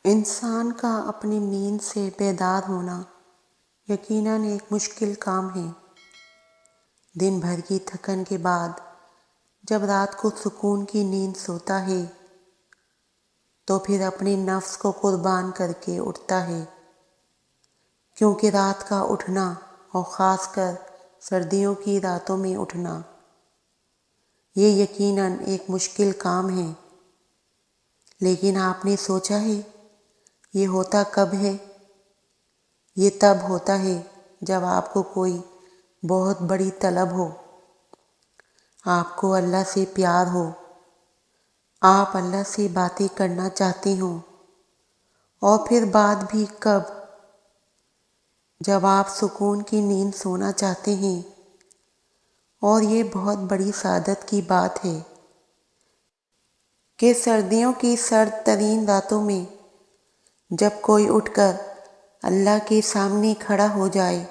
انسان کا اپنی نیند سے بیدار ہونا یقیناً ایک مشکل کام ہے۔ دن بھر کی تھکن کے بعد جب رات کو سکون کی نیند سوتا ہے تو پھر اپنے نفس کو قربان کر کے اٹھتا ہے، کیونکہ رات کا اٹھنا اور خاص کر سردیوں کی راتوں میں اٹھنا یہ یقیناً ایک مشکل کام ہے۔ لیکن آپ نے سوچا ہے یہ ہوتا کب ہے؟ یہ تب ہوتا ہے جب آپ کو کوئی بہت بڑی طلب ہو، آپ کو اللہ سے پیار ہو، آپ اللہ سے باتیں کرنا چاہتے ہوں، اور پھر بعد بھی کب؟ جب آپ سکون کی نیند سونا چاہتے ہیں۔ اور یہ بہت بڑی سعادت کی بات ہے کہ سردیوں کی سرد ترین راتوں میں جب کوئی اٹھ کر اللہ کے سامنے کھڑا ہو جائے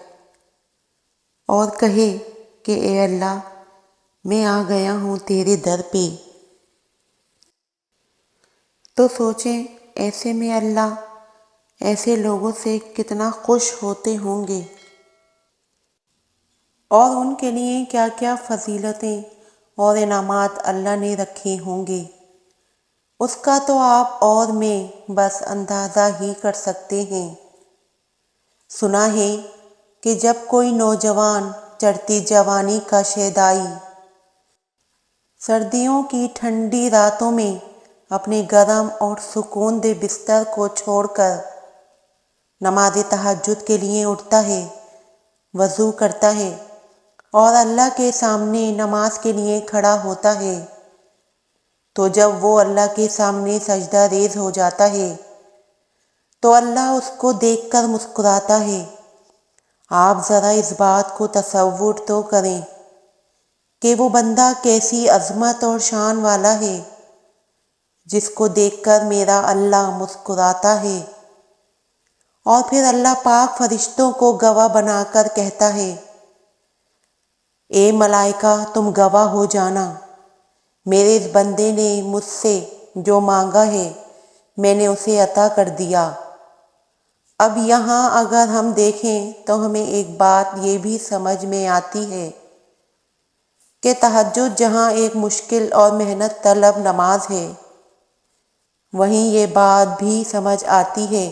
اور کہے کہ اے اللہ، میں آ گیا ہوں تیرے در پہ، تو سوچیں ایسے میں اللہ ایسے لوگوں سے کتنا خوش ہوتے ہوں گے، اور ان کے لیے کیا کیا فضیلتیں اور انعامات اللہ نے رکھے ہوں گے، اس کا تو آپ اور میں بس اندازہ ہی کر سکتے ہیں۔ سنا ہے کہ جب کوئی نوجوان چڑھتی جوانی کا شیدائی سردیوں کی ٹھنڈی راتوں میں اپنے گرم اور سکون دہ بستر کو چھوڑ کر نماز تہجد کے لیے اٹھتا ہے، وضو کرتا ہے اور اللہ کے سامنے نماز کے لیے کھڑا ہوتا ہے، تو جب وہ اللہ کے سامنے سجدہ ریز ہو جاتا ہے تو اللہ اس کو دیکھ کر مسکراتا ہے۔ آپ ذرا اس بات کو تصور تو کریں کہ وہ بندہ کیسی عظمت اور شان والا ہے جس کو دیکھ کر میرا اللہ مسکراتا ہے، اور پھر اللہ پاک فرشتوں کو گواہ بنا کر کہتا ہے، اے ملائکہ تم گواہ ہو جانا، میرے اس بندے نے مجھ سے جو مانگا ہے میں نے اسے عطا کر دیا۔ اب یہاں اگر ہم دیکھیں تو ہمیں ایک بات یہ بھی سمجھ میں آتی ہے کہ تہجد جہاں ایک مشکل اور محنت طلب نماز ہے، وہیں یہ بات بھی سمجھ آتی ہے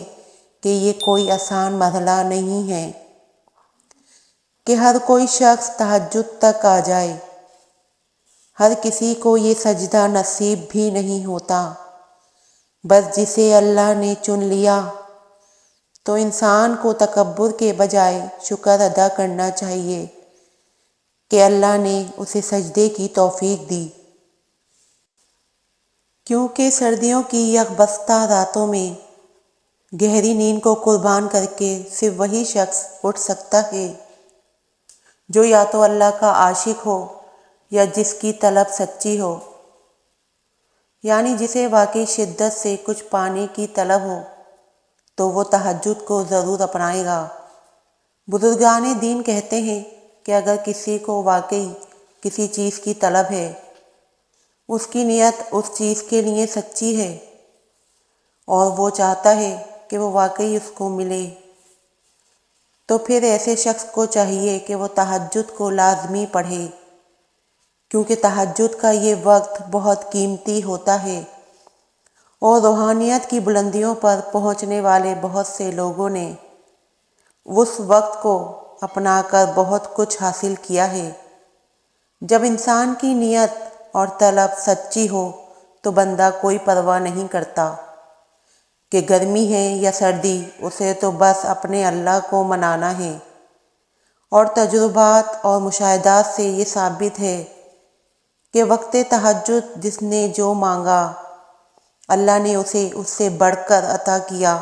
کہ یہ کوئی آسان مرحلہ نہیں ہے کہ ہر کوئی شخص تہجد تک آ جائے۔ ہر کسی کو یہ سجدہ نصیب بھی نہیں ہوتا، بس جسے اللہ نے چن لیا تو انسان کو تکبر کے بجائے شکر ادا کرنا چاہیے کہ اللہ نے اسے سجدے کی توفیق دی، کیونکہ سردیوں کی یکبستہ راتوں میں گہری نیند کو قربان کر کے صرف وہی شخص اٹھ سکتا ہے جو یا تو اللہ کا عاشق ہو یا جس کی طلب سچی ہو، یعنی جسے واقعی شدت سے کچھ پانے کی طلب ہو تو وہ تہجد کو ضرور اپنائے گا۔ بزرگان دین کہتے ہیں کہ اگر کسی کو واقعی کسی چیز کی طلب ہے، اس کی نیت اس چیز کے لیے سچی ہے اور وہ چاہتا ہے کہ وہ واقعی اس کو ملے، تو پھر ایسے شخص کو چاہیے کہ وہ تہجد کو لازمی پڑھے، کیونکہ تہجد کا یہ وقت بہت قیمتی ہوتا ہے، اور روحانیت کی بلندیوں پر پہنچنے والے بہت سے لوگوں نے اس وقت کو اپنا کر بہت کچھ حاصل کیا ہے۔ جب انسان کی نیت اور طلب سچی ہو تو بندہ کوئی پرواہ نہیں کرتا کہ گرمی ہے یا سردی، اسے تو بس اپنے اللہ کو منانا ہے۔ اور تجربات اور مشاہدات سے یہ ثابت ہے کہ وقت تہجد جس نے جو مانگا اللہ نے اسے اس سے بڑھ کر عطا کیا،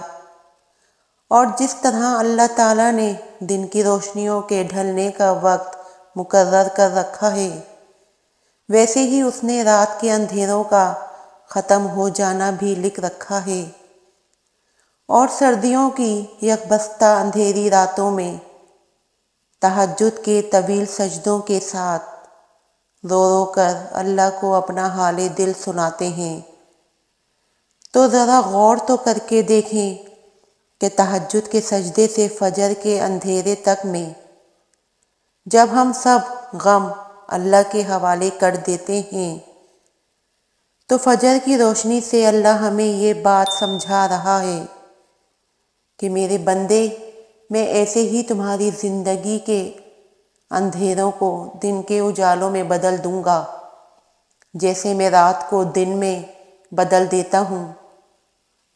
اور جس طرح اللہ تعالیٰ نے دن کی روشنیوں کے ڈھلنے کا وقت مقرر کر رکھا ہے، ویسے ہی اس نے رات کے اندھیروں کا ختم ہو جانا بھی لکھ رکھا ہے، اور سردیوں کی یکبستہ اندھیری راتوں میں تہجد کے طویل سجدوں کے ساتھ رو رو کر اللہ کو اپنا حال دل سناتے ہیں، تو ذرا غور تو کر کے دیکھیں کہ تہجد کے سجدے سے فجر کے اندھیرے تک میں جب ہم سب غم اللہ کے حوالے کر دیتے ہیں تو فجر کی روشنی سے اللہ ہمیں یہ بات سمجھا رہا ہے کہ میرے بندے، میں ایسے ہی تمہاری زندگی کے اندھیروں کو دن کے اجالوں میں بدل دوں گا، جیسے میں رات کو دن میں بدل دیتا ہوں۔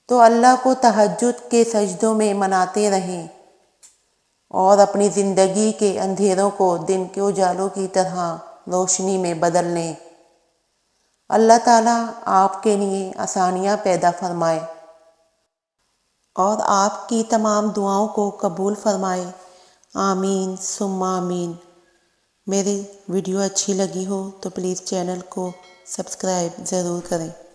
تو اللہ کو تہجد کے سجدوں میں مناتے رہیں اور اپنی زندگی کے اندھیروں کو دن کے اجالوں کی طرح روشنی میں بدل لیں۔ اللہ تعالیٰ آپ کے لیے آسانیاں پیدا فرمائے اور آپ کی تمام دعاؤں کو قبول فرمائے، آمین ثم آمین۔ میری ویڈیو اچھی لگی ہو تو پلیز چینل کو سبسکرائب ضرور کریں۔